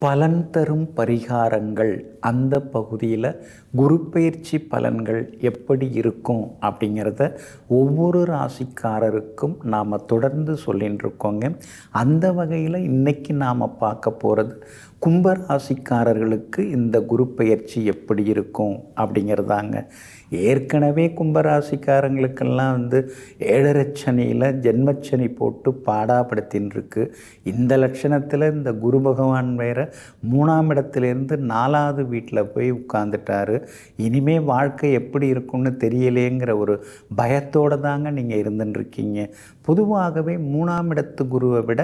பலன் தரும் பரிகாரங்கள் அந்த பகுதியில் குரு பெயர்ச்சி பலன்கள் எப்படி இருக்கும் அப்படிங்கிறத ஒவ்வொரு ராசிக்காரருக்கும் நாம் தொடர்ந்து சொல்லின்னு இருக்கோங்க. அந்த வகையில் இன்றைக்கி நாம் பார்க்க போகிறது கும்பராசிக்காரர்களுக்கு இந்த குரு பெயர்ச்சி எப்படி இருக்கும் அப்படிங்கிறதாங்க. ஏற்கனவே கும்பராசிக்காரங்களுக்கெல்லாம் ஏழரை சனியில் ஜென்மச்சனி போட்டு பாடாப்படுத்தின்னு இருக்கு. இந்த லட்சணத்தில் இந்த குரு பகவான் வேற 3ஆம் இடத்துலேருந்து 4வது வீட்டில் போய் உட்கார்ந்துட்டாரு. இனிமே வாழ்க்கை எப்படி இருக்கும்னு தெரியலேங்கிற ஒரு பயத்தோடு தாங்க நீங்கள் இருந்துட்டுருக்கீங்க. பொதுவாகவே 3ஆம் இடத்து குருவை விட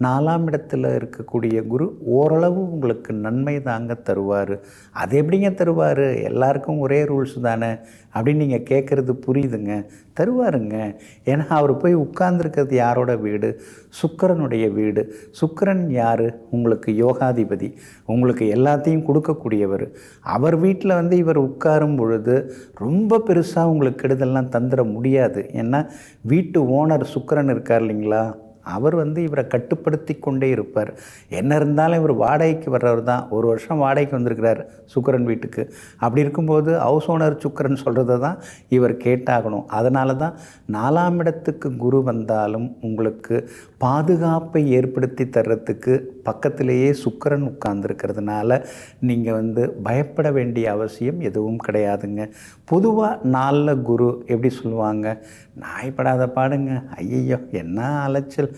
4ஆம் இடத்துல இருக்கக்கூடிய குரு ஓரளவு உங்களுக்கு நன்மை தாங்க தருவார். அது எப்படிங்க தருவார்? எல்லாருக்கும் ஒரே ரூல்ஸ் தானே அப்படின்னு நீங்கள் கேட்குறது புரியுதுங்க. தருவாருங்க. ஏன்னா அவர் போய் உட்கார்ந்துருக்கிறது யாரோட வீடு? சுக்கிரனுடைய வீடு. சுக்கிரன் யார்? உங்களுக்கு யோகாதிபதி, உங்களுக்கு எல்லாத்தையும் கொடுக்கக்கூடியவர். அவர் வீட்டில் இவர் உட்காரும் பொழுது ரொம்ப பெருசாக உங்களுக்கு கெடுதல்லாம் தந்துட முடியாது. ஏன்னா வீட்டு ஓனர் சுக்கிரன் இருக்கார் இல்லைங்களா, அவர் இவரை கட்டுப்படுத்தி கொண்டே இருப்பார். என்ன இருந்தாலும் இவர் வாடகைக்கு வர்றவர் தான். 1 வருஷம் வாடகைக்கு வந்திருக்கிறார் சுக்கிரன் வீட்டுக்கு. அப்படி இருக்கும்போது ஹவுஸ் ஓனர் சுக்கிரன் சொல்கிறத தான் இவர் கேட்டாகணும். அதனால தான் 4ஆம் இடத்துக்கு குரு வந்தாலும் உங்களுக்கு பாதுகாப்பை ஏற்படுத்தி தர்றதுக்கு பக்கத்திலேயே சுக்கிரன் உட்கார்ந்துருக்கிறதுனால நீங்கள் பயப்பட வேண்டிய அவசியம் எதுவும் கிடையாதுங்க. பொதுவாக 4 குரு எப்படி சொல்லுவாங்க? நாய்ப்படாத பாடுங்க, ஐயையோ என்ன அலைச்சல்,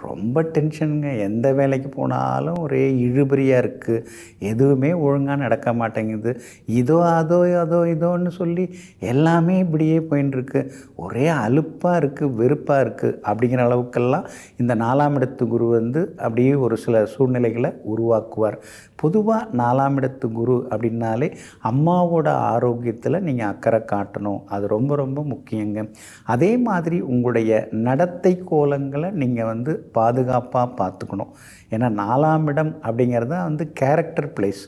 ரொம்ப டென்ஷனுங்க, எந்த வேலைக்கு போனாலும் ஒரே இழுபறியாக இருக்குது, எதுவுமே ஒழுங்காக நடக்க மாட்டேங்குது, இதோ அதோ அதோ இதோன்னு சொல்லி எல்லாமே இப்படியே போயின்ட்டுருக்கு, ஒரே அலுப்பாக இருக்குது, வெறுப்பாக இருக்குது அப்படிங்கிற அளவுக்கெல்லாம் இந்த 4ஆம் இடத்து குரு அப்படியே ஒரு சில சூழ்நிலைகளை உருவாக்குவார். பொதுவாக 4ஆம் இடத்து குரு அப்படின்னாலே அம்மாவோட ஆரோக்கியத்தில் நீங்கள் அக்கறை காட்டணும். அது ரொம்ப ரொம்ப முக்கியங்க. அதே மாதிரி உங்களுடைய நடத்தை கோலங்களை நீங்கள் பாதுகாப்பாக பார்த்துக்கணும். ஏன்னா 4ஆம் இடம் அப்படிங்கிறது கேரக்டர் பிளேஸ்.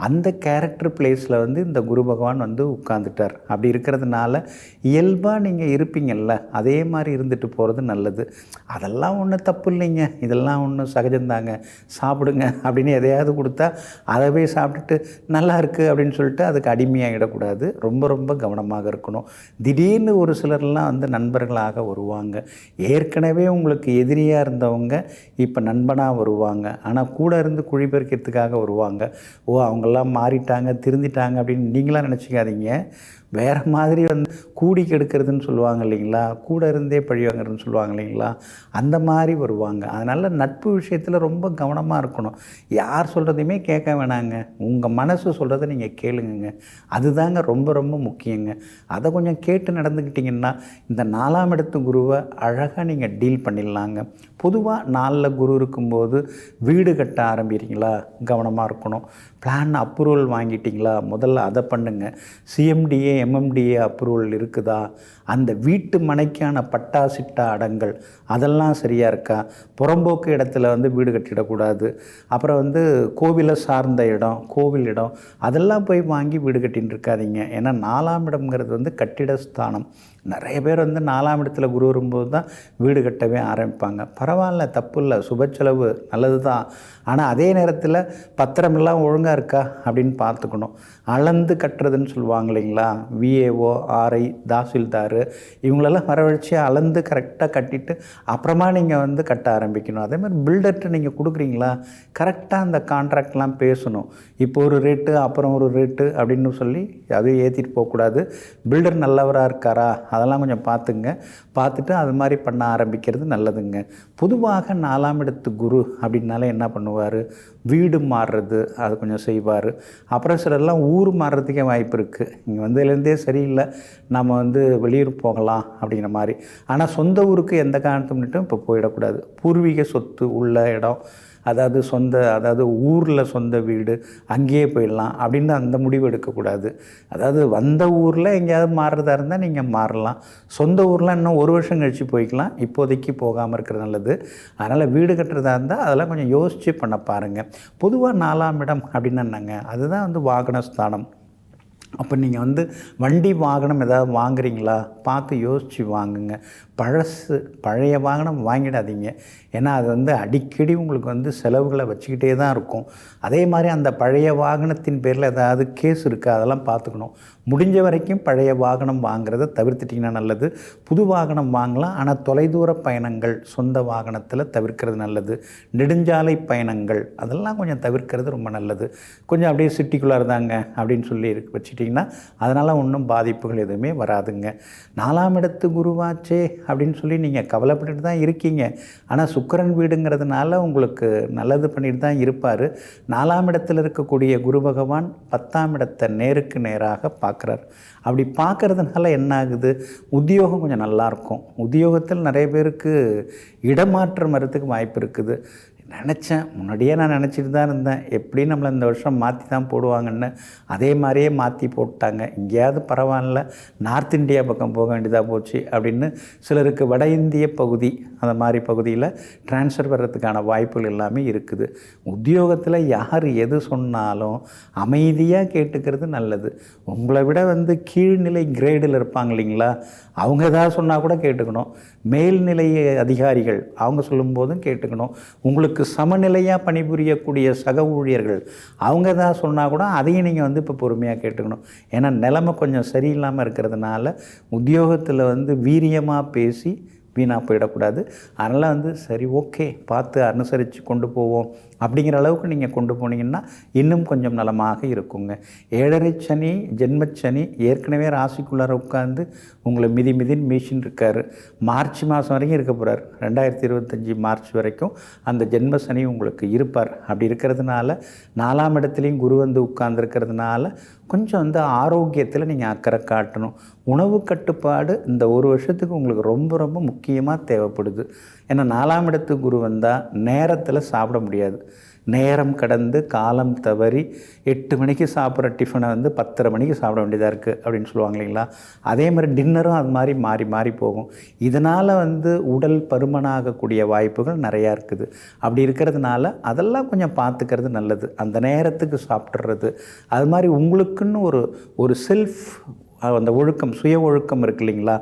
அந்த கேரக்டர் பிளேஸில் இந்த குரு பகவான் உட்கார்ந்துட்டார். அப்படி இருக்கிறதுனால இயல்பாக நீங்கள் இருப்பீங்கள்ல, அதே மாதிரி இருந்துட்டு போகிறது நல்லது. அதெல்லாம் ஒன்றும் தப்பு இல்லைங்க, இதெல்லாம் ஒன்றும் சகஜம்தாங்க, சாப்பிடுங்க அப்படின்னு எதையாவது கொடுத்தா அதவே சாப்பிட்டுட்டு நல்லா இருக்குது அப்படின்னு சொல்லிட்டு அதுக்கு அடிமையாகிடக்கூடாது. ரொம்ப ரொம்ப கவனமாக இருக்கணும். திடீர்னு ஒரு சிலர்லாம் நண்பர்களாக வருவாங்க. ஏற்கனவே உங்களுக்கு எதிரியாக இருந்தவங்க இப்போ நண்பனாக வருவாங்க. ஆனால் கூட இருந்து குழி பறிக்கிறதுக்காக வருவாங்க. அவங்கெல்லாம் மாறிட்டாங்க, திருந்திட்டாங்க அப்படின்னு நீங்களாம் நினச்சிக்காதீங்க. வேறு மாதிரி கூடி கெடுக்கிறதுன்னு சொல்லுவாங்க இல்லைங்களா, கூட இருந்தே பழி வாங்குறதுன்னு சொல்லுவாங்க இல்லைங்களா, அந்த மாதிரி வருவாங்க. அதனால் நட்பு விஷயத்தில் ரொம்ப கவனமாக இருக்கணும். யார் சொல்கிறதையுமே கேட்க வேணாங்க, உங்கள் மனசு சொல்கிறத நீங்கள் கேளுங்க. அதுதாங்க ரொம்ப ரொம்ப முக்கியங்க. அதை கொஞ்சம் கேட்டு நடந்துக்கிட்டிங்கன்னா இந்த 4ஆம் இடத்து குருவை அழகாக நீங்கள் டீல் பண்ணிடலாங்க. பொதுவாக 4 குரு இருக்கும்போது வீடு கட்ட ஆரம்பிக்கிறீங்களா, கவனமாக இருக்கணும். பிளான் அப்ரூவல் வாங்கிட்டீங்களா, முதல்ல அதை பண்ணுங்கள். சிஎம்டிஏ எம்எம்டிஏ அப்ரூவல் இருக்குதா, அந்த வீட்டு மனைக்கான பட்டா சிட்டா அடங்கல் அதெல்லாம் சரியாக இருக்கா, புறம்போக்கு இடத்துல வீடு கட்டிடக்கூடாது. அப்புறம் கோவிலை சார்ந்த இடம், கோவில் இடம் அதெல்லாம் போய் வாங்கி வீடு கட்டின்னு இருக்காதீங்க. ஏன்னா 4ஆம் இடம்ங்கிறது கட்டிட ஸ்தானம். நிறைய பேர் 4ஆம் இடத்துல குரு வரும்போது தான் வீடு கட்டவே ஆரம்பிப்பாங்க. பரவாயில்ல, தப்பு இல்லை, சுப செலவு நல்லது தான். ஆனால் அதே நேரத்தில் பத்திரமெல்லாம் ஒழுங்காக இருக்கா அப்படின்னு பார்த்துக்கணும். அளந்து கட்டுறதுன்னு சொல்லுவாங்க இல்லைங்களா, விஏஓ, ஆர்ஐ, தாசில்தார் இவங்களெல்லாம் வரவழைச்சி அளந்து கரெக்டாக கட்டிட்டு அப்புறமா நீங்கள் கட்ட ஆரம்பிக்கணும். அதே மாதிரி பில்டர்கிட்ட நீங்கள் கொடுக்குறீங்களா, கரெக்டாக அந்த கான்ட்ராக்ட்லாம் பேசணும். இப்போ ஒரு ரேட்டு அப்புறம் ஒரு ரேட்டு அப்படின்னு சொல்லி அதையும் ஏற்றிட்டு போகக்கூடாது. பில்டர் நல்லவராக இருக்காரா அதெல்லாம் கொஞ்சம் பார்த்துட்டு அது மாதிரி பண்ண ஆரம்பிக்கிறது நல்லதுங்க. பொதுவாக 4ஆம் இடத்து குரு அப்படின்னாலே என்ன பண்ணுவார், வீடு மாறுறது அது கொஞ்சம் செய்வார். அப்புறம் சிலர்லாம் ஊர் மாறுறதுக்கே வாய்ப்பு இருக்குது. இங்கே வந்ததுலேருந்தே சரியில்லை, நம்ம வெளியூர் போகலாம் அப்படிங்கிற மாதிரி. ஆனால் சொந்த ஊருக்கு எந்த காரணத்தை முன்னிட்டும் இப்போ போயிடக்கூடாது. பூர்வீக சொத்து உள்ள இடம், அதாவது ஊரில் சொந்த வீடு, அங்கேயே போயிடலாம் அப்படின்னு அந்த முடிவு எடுக்கக்கூடாது. அதாவது வந்த ஊரில் எங்கேயாவது மாறுறதா இருந்தால் நீங்கள் மாறலாம். சொந்த ஊரில் இன்னும் 1 வருஷம் கழித்து போய்க்கலாம். இப்போதைக்கு போகாமல் இருக்கிறது நல்லது. அதனால் வீடு கட்டுறதா இருந்தால் அதெல்லாம் கொஞ்சம் யோசித்து பண்ண பாருங்கள். பொதுவாக 4ஆம் இடம் அப்படின்னு என்னங்க, அதுதான் வாகனஸ்தானம். அப்போ நீங்கள் வந்து வண்டி வாகனம் ஏதாவது வாங்குறீங்களா, பார்த்து யோசித்து வாங்குங்க. பழைய வாகனம் வாங்கிடாதீங்க. ஏன்னா அது வந்து அடிக்கடி உங்களுக்கு வந்து செலவுகளை வச்சுக்கிட்டே தான் இருக்கும். அதே மாதிரி அந்த பழைய வாகனத்தின் பேரில் ஏதாவது கேஸ் இருக்கா, அதெல்லாம் பார்த்துக்கணும். முடிஞ்ச வரைக்கும் பழைய வாகனம் வாங்குறத தவிர்த்துட்டிங்கன்னா நல்லது. புது வாகனம் வாங்கலாம், ஆனால் தொலைதூர பயணங்கள் சொந்த வாகனத்தில் தவிர்க்கிறது நல்லது. நெடுஞ்சாலை பயணங்கள் அதெல்லாம் கொஞ்சம் தவிர்க்கிறது ரொம்ப நல்லது. கொஞ்சம் அப்படியே சிட்டிக்குள்ளே இருந்தாங்க அப்படின்னு சொல்லி வச்சுட்டிங்கன்னா அதனால் ஒன்றும் பாதிப்புகள் எதுவுமே வராதுங்க. 4ஆம் இடத்து குருவாச்சே அப்படின்னு சொல்லி நீங்கள் கவலைப்பட்டுட்டு தான் இருக்கீங்க. ஆனால் சுக்கிரன் வீடுங்கிறதுனால உங்களுக்கு நல்லது பண்ணிட்டு தான் இருப்பார். 4ஆம் இடத்தில் இருக்கக்கூடிய குரு பகவான் 10ஆம் இடத்தை நேருக்கு நேராக பார்க்குறார். அப்படி பார்க்கறதுனால என்ன ஆகுது, உத்தியோகம் கொஞ்சம் நல்லாயிருக்கும். உத்தியோகத்தில் நிறைய பேருக்கு இடமாற்றம் வரத்துக்கு வாய்ப்பு இருக்குது. முன்னாடியே நான் நினச்சிட்டு தான் இருந்தேன், எப்படி நம்மளை இந்த வருஷம் மாற்றி தான் போடுவாங்கன்னு. அதே மாதிரியே மாற்றி போட்டாங்க. எங்கேயாவது பரவாயில்ல, நார்த் இந்தியா பக்கம் போக வேண்டியதாக போச்சு அப்படின்னு சிலருக்கு வட இந்திய பகுதி அந்த மாதிரி பகுதியில் ட்ரான்ஸ்ஃபர் வர்றதுக்கான வாய்ப்புகள் எல்லாமே இருக்குது. உத்தியோகத்தில் யார் எது சொன்னாலும் அமைதியாக கேட்டுக்கிறது நல்லது. உங்களை விட வந்து கீழ்நிலை கிரேடில் இருப்பாங்க இல்லைங்களா, அவங்க எதாவது சொன்னால் கூட கேட்டுக்கணும். மேல்நிலை அதிகாரிகள் அவங்க சொல்லும்போதும் கேட்டுக்கணும். உங்களுக்கு சமநிலையாக பணிபுரியக்கூடிய சக ஊழியர்கள் அவங்க எதாவது சொன்னால் கூட அதையும் நீங்கள் வந்து இப்போ பொறுமையாக கேட்டுக்கணும். ஏன்னா நிலைமை கொஞ்சம் சரியில்லாமல் இருக்கிறதுனால உத்தியோகத்தில் வந்து வீரியமாக பேசி வீணாக போயிடக்கூடாது. அதனால் வந்து சரி ஓகே பார்த்து அனுசரித்து கொண்டு போவோம் அப்படிங்கிற அளவுக்கு நீங்கள் கொண்டு போனீங்கன்னா இன்னும் கொஞ்சம் நலமாக இருக்குங்க. 7.5 சனி ஜென்மச்சனி ஏற்கனவே ராசிக்குள்ளார உட்காந்து உங்களை மிதின்னு மீஷின்னு இருக்கார். மார்ச் மாதம் வரைக்கும் இருக்க போகிறார். 2025 மார்ச் வரைக்கும் அந்த ஜென்ம சனி உங்களுக்கு இருப்பார். அப்படி இருக்கிறதுனால 4ஆம் இடத்துலையும் குரு வந்து உட்கார்ந்துருக்கிறதுனால கொஞ்சம் வந்து ஆரோக்கியத்தில் நீங்கள் அக்கறை காட்டணும். உணவு கட்டுப்பாடு இந்த ஒரு வருஷத்துக்கு உங்களுக்கு ரொம்ப ரொம்ப முக்கியமாக தேவைப்படுது. ஏன்னா 4ஆம் இடத்துக்கு குரு வந்தால் நேரத்தில் சாப்பிட முடியாது. நேரம் கடந்து காலம் தவறி 8 மணிக்கு சாப்பிட்ற டிஃபனை வந்து 10:30 மணிக்கு சாப்பிட வேண்டியதாக இருக்குது அப்படின்னு சொல்லுவாங்க இல்லைங்களா. அதே மாதிரி டின்னரும் அது மாதிரி மாறி போகும். இதனால் வந்து உடல் பருமனாகக்கூடிய வாய்ப்புகள் நிறையா இருக்குது. அப்படி இருக்கிறதுனால அதெல்லாம் கொஞ்சம் பார்த்துக்கிறது நல்லது. அந்த நேரத்துக்கு சாப்பிட்றது அது மாதிரி உங்களுக்குன்னு ஒரு செல்ஃப் அந்த ஒழுக்கம் சுய ஒழுக்கம் இருக்குது இல்லைங்களா,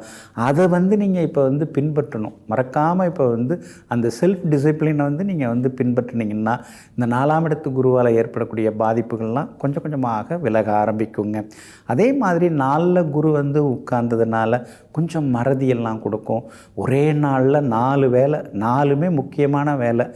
அதை வந்து நீங்கள் இப்போ வந்து பின்பற்றணும். மறக்காமல் இப்போ வந்து அந்த செல்ஃப் டிசிப்ளினை வந்து நீங்கள் வந்து பின்பற்றினீங்கன்னா இந்த 4ஆம் இடத்து குருவால் ஏற்படக்கூடிய பாதிப்புகள்லாம் கொஞ்சம் கொஞ்சமாக விலக ஆரம்பிக்குங்க. அதே மாதிரி 4ல் குரு வந்து உட்கார்ந்ததுனால கொஞ்சம் மறதியெல்லாம் கொடுக்கும். ஒரே நாளில் 4 வேலை, 4மே முக்கியமான வேலை,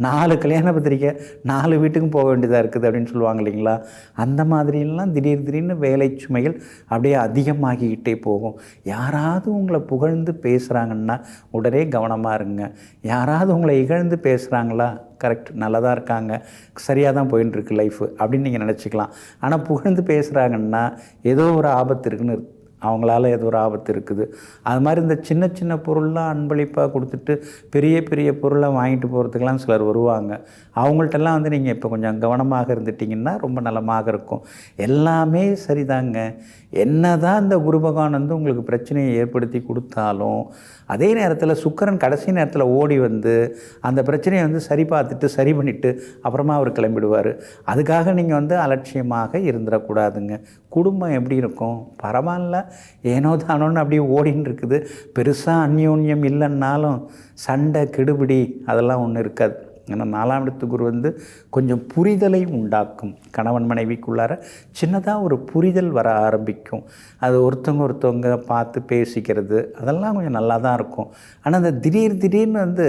4 கல்யாண பத்திரிக்கை, 4 வீட்டுக்கும் போக வேண்டியதாக இருக்குது அப்படின்னு சொல்லுவாங்க இல்லைங்களா. அந்த மாதிரியெல்லாம் திடீர்னு வேலை சுமைகள் அப்படியே அதிகமாகிக்கிட்டே போகும். யாராவது உங்களை புகழ்ந்து பேசுகிறாங்கன்னா உடனே கவனமாக இருங்க. யாராவது உங்களை இகழ்ந்து பேசுகிறாங்களா, கரெக்ட் நல்லா தான் இருக்காங்க, சரியாக தான் போயின்ட்டுருக்கு லைஃபு அப்படின்னு நீங்கள் நினச்சிக்கலாம். ஆனால் புகழ்ந்து பேசுகிறாங்கன்னா ஏதோ ஒரு ஆபத்து இருக்குன்னு அவங்களால ஏதோ ஒரு ஆபத்து இருக்குது. அது மாதிரி இந்த சின்ன பொருள்லாம் அன்பளிப்பாக கொடுத்துட்டு பெரிய பொருளை வாங்கிட்டு போகிறதுக்கெலாம் சிலர் வருவாங்க. அவங்கள்ட்டெல்லாம் வந்து நீங்கள் இப்போ கொஞ்சம் கவனமாக இருந்துட்டிங்கன்னா ரொம்ப நலமாக இருக்கும். எல்லாமே சரிதாங்க. என்ன தான் இந்த குரு பகவான் வந்து உங்களுக்கு பிரச்சனையை ஏற்படுத்தி கொடுத்தாலும் அதே நேரத்தில் சுக்கிரன் கடைசி நேரத்தில் ஓடி வந்து அந்த பிரச்சனையை வந்து சரி பார்த்துட்டு சரி பண்ணிவிட்டு அப்புறமா அவர் கிளம்பிடுவார். அதுக்காக நீங்கள் வந்து அலட்சியமாக இருந்துடக்கூடாதுங்க. குடும்பம் எப்படி இருக்கும், பரவாயில்ல ஏனோ தானோன்னு அப்படியே ஓடின்னு இருக்குது. பெருசாக அந்யோன்யம் இல்லைன்னாலும் சண்டை கெடுபிடி அதெல்லாம் ஒன்றும் இருக்காது. ஏன்னா 4ஆம் இடத்து குரு வந்து கொஞ்சம் புரிதலை உண்டாக்கும். கணவன் மனைவிக்குள்ளார சின்னதாக ஒரு புரிதல் வர ஆரம்பிக்கும். அது ஒருத்தவங்க பார்த்து பேசிக்கிறது அதெல்லாம் கொஞ்சம் நல்லா தான் இருக்கும். ஆனால் அந்த திடீர்னு வந்து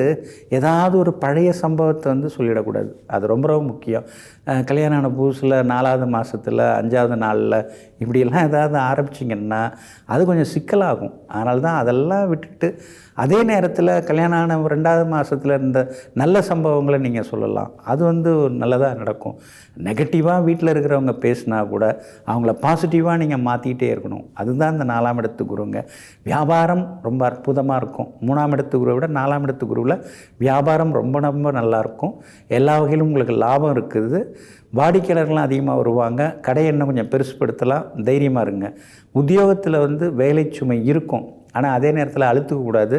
ஏதாவது ஒரு பழைய சம்பவத்தை வந்து சொல்லிடக்கூடாது. அது ரொம்ப முக்கியம். கல்யாணம் ஆன புதுசில் 4ஆவது மாதத்தில் 5ஆவது நாளில் இப்படியெல்லாம் ஏதாவது ஆரம்பிச்சிங்கன்னா அது கொஞ்சம் சிக்கலாகும். அதனால தான் அதெல்லாம் விட்டுட்டு அதே நேரத்தில் கல்யாணம் ஆன 2ஆவது மாதத்தில் இருந்த நல்ல சம்பவங்களை நீங்கள் சொல்லலாம். அது வந்து நல்லதாக நடக்கும். நெகட்டிவாக வீட்டில் இருக்கிறவங்க பேசினா கூட அவங்கள பாசிட்டிவாக நீங்கள் மாற்றிக்கிட்டே இருக்கணும். அதுதான் இந்த 4ஆம் இடத்து குருங்க. வியாபாரம் ரொம்ப அற்புதமாக இருக்கும். 3ஆம் இடத்து குருவை விட 4ஆம் இடத்து குருவில் வியாபாரம் ரொம்ப நல்லாயிருக்கும். எல்லா வகையிலும் உங்களுக்கு லாபம் இருக்குது. வாடிக்கையாளர்கள்லாம் அதிகமாக வருவாங்க. கடையை இன்னும் கொஞ்சம் பெருசுப்படுத்தலாம். தைரியமாக இருங்க. உத்தியோகத்தில் வந்து வேலை சுமை இருக்கும். ஆனால் அதே நேரத்தில் அழுத்துக்கக்கூடாது.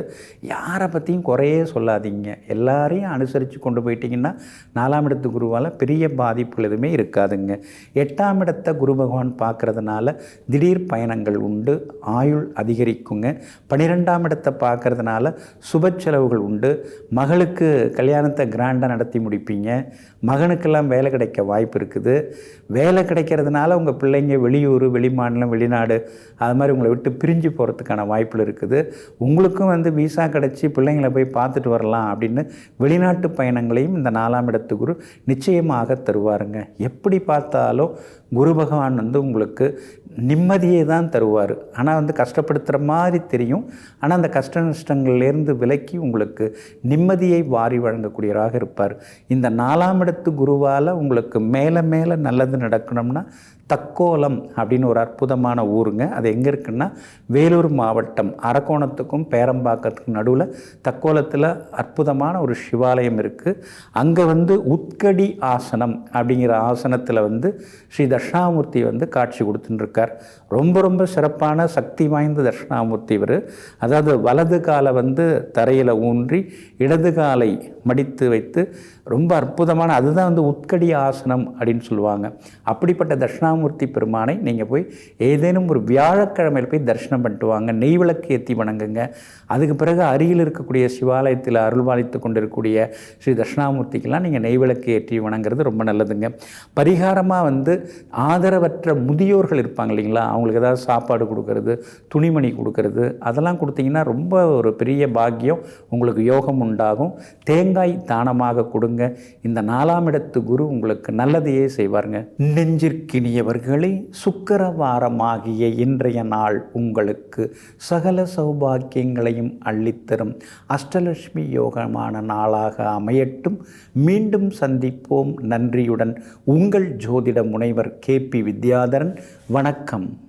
யாரை பற்றியும் குறையே சொல்லாதீங்க. எல்லாரையும் அனுசரித்து கொண்டு போயிட்டிங்கன்னா 4ஆம் இடத்து குருவால் பெரிய பாதிப்புகள் எதுவுமே இருக்காதுங்க. 8ஆம் இடத்தை குரு பகவான் பார்க்குறதுனால திடீர் பயணங்கள் உண்டு, ஆயுள் அதிகரிக்குங்க. 12ஆம் இடத்தை பார்க்குறதுனால சுப செலவுகள் உண்டு. மகளுக்கு கல்யாணத்தை கிராண்டாக நடத்தி முடிப்பீங்க. மகனுக்கெல்லாம் வேலை கிடைக்க வாய்ப்பு இருக்குது. வேலை கிடைக்கிறதுனால உங்கள் பிள்ளைங்க வெளியூர், வெளிமாநிலம், வெளிநாடு அது மாதிரி உங்களை விட்டு பிரிஞ்சு போகிறதுக்கான வாய்ப்புகள் இருக்குது. உங்களுக்கும் விசா கிடச்சி பிள்ளைங்களை போய் பார்த்துட்டு வரலாம் அப்படின்னு வெளிநாட்டு பயணங்களையும் இந்த 4ஆம் இடத்து குரு நிச்சயமாக தருவாருங்க. எப்படி பார்த்தாலும் குரு பகவான் உங்களுக்கு நிம்மதியை தான் தருவார். ஆனால் கஷ்டப்படுத்துகிற மாதிரி தெரியும். ஆனால் அந்த கஷ்ட நஷ்டங்கள்லேருந்து விலக்கி உங்களுக்கு நிம்மதியை வாரி வழங்கக்கூடியவராக இருப்பார். இந்த 4ஆம் இடத்து குருவால் உங்களுக்கு மேலே மேலே நல்லது நடக்கணும்னா தக்கோலம் அப்படின்னு ஒரு அற்புதமான ஊருங்க. அது எங்கே இருக்குன்னா வேலூர் மாவட்டம் அரக்கோணத்துக்கும் பேரம்பாக்கத்துக்கும் நடுவில் தக்கோலத்தில் அற்புதமான ஒரு சிவாலயம் இருக்குது. அங்கே உத்கடி ஆசனம் அப்படிங்கிற ஆசனத்தில் ஸ்ரீ தட்சிணாமூர்த்தி காட்சி கொடுத்துட்டுருக்கார். ரொம்ப ரொம்ப சிறப்பான சக்தி வாய்ந்த தட்சிணாமூர்த்தி இவர். அதாவது வலது காலை தரையில் ஊன்றி இடது காலை மடித்து வைத்து ரொம்ப அற்புதமான, அதுதான் உத்கடி ஆசனம் அப்படின்னு சொல்லுவாங்க. அப்படிப்பட்ட தட்சிணாமூர்த்தி பெருமானை நீங்கள் போய் ஏதேனும் ஒரு வியாழக்கிழமையில் போய் தரிசனம் பண்ணிட்டு வாங்க. நெய் விளக்கு ஏற்றி வணங்குங்க. அதுக்கு பிறகு அருகில் இருக்கக்கூடிய சிவாலயத்தில் அருள்பாலித்து கொண்டிருக்கக்கூடிய ஸ்ரீ தட்சிணாமூர்த்திக்கெல்லாம் நீங்கள் நெய் விளக்கு ஏற்றி வணங்குறது ரொம்ப நல்லதுங்க. பரிகாரமாக ஆதரவற்ற முதியோர்கள் இருப்பாங்க இல்லைங்களா, அவங்களுக்கு ஏதாவது சாப்பாடு கொடுக்கறது, துணிமணி கொடுக்கறது, அதெல்லாம் கொடுத்தீங்கன்னா ரொம்ப ஒரு பெரிய பாக்கியம், உங்களுக்கு யோகம் உண்டாகும். தேங்காய் தானமாக கொடுங்க. இந்த 4ஆம் இடத்து குரு உங்களுக்கு நல்லதையே செய்வாருங்க. நெஞ்சிற்கினியவர்களே, சுக்கிரவாரமாகிய இன்றைய நாள் உங்களுக்கு சகல சௌபாக்கியங்களையும் அள்ளித்தரும் அஷ்டலட்சுமி யோகமான நாளாக அமையட்டும். மீண்டும் சந்திப்போம். நன்றியுடன் உங்கள் ஜோதிட முனைவர் KP வித்யாதரன். வணக்கம்.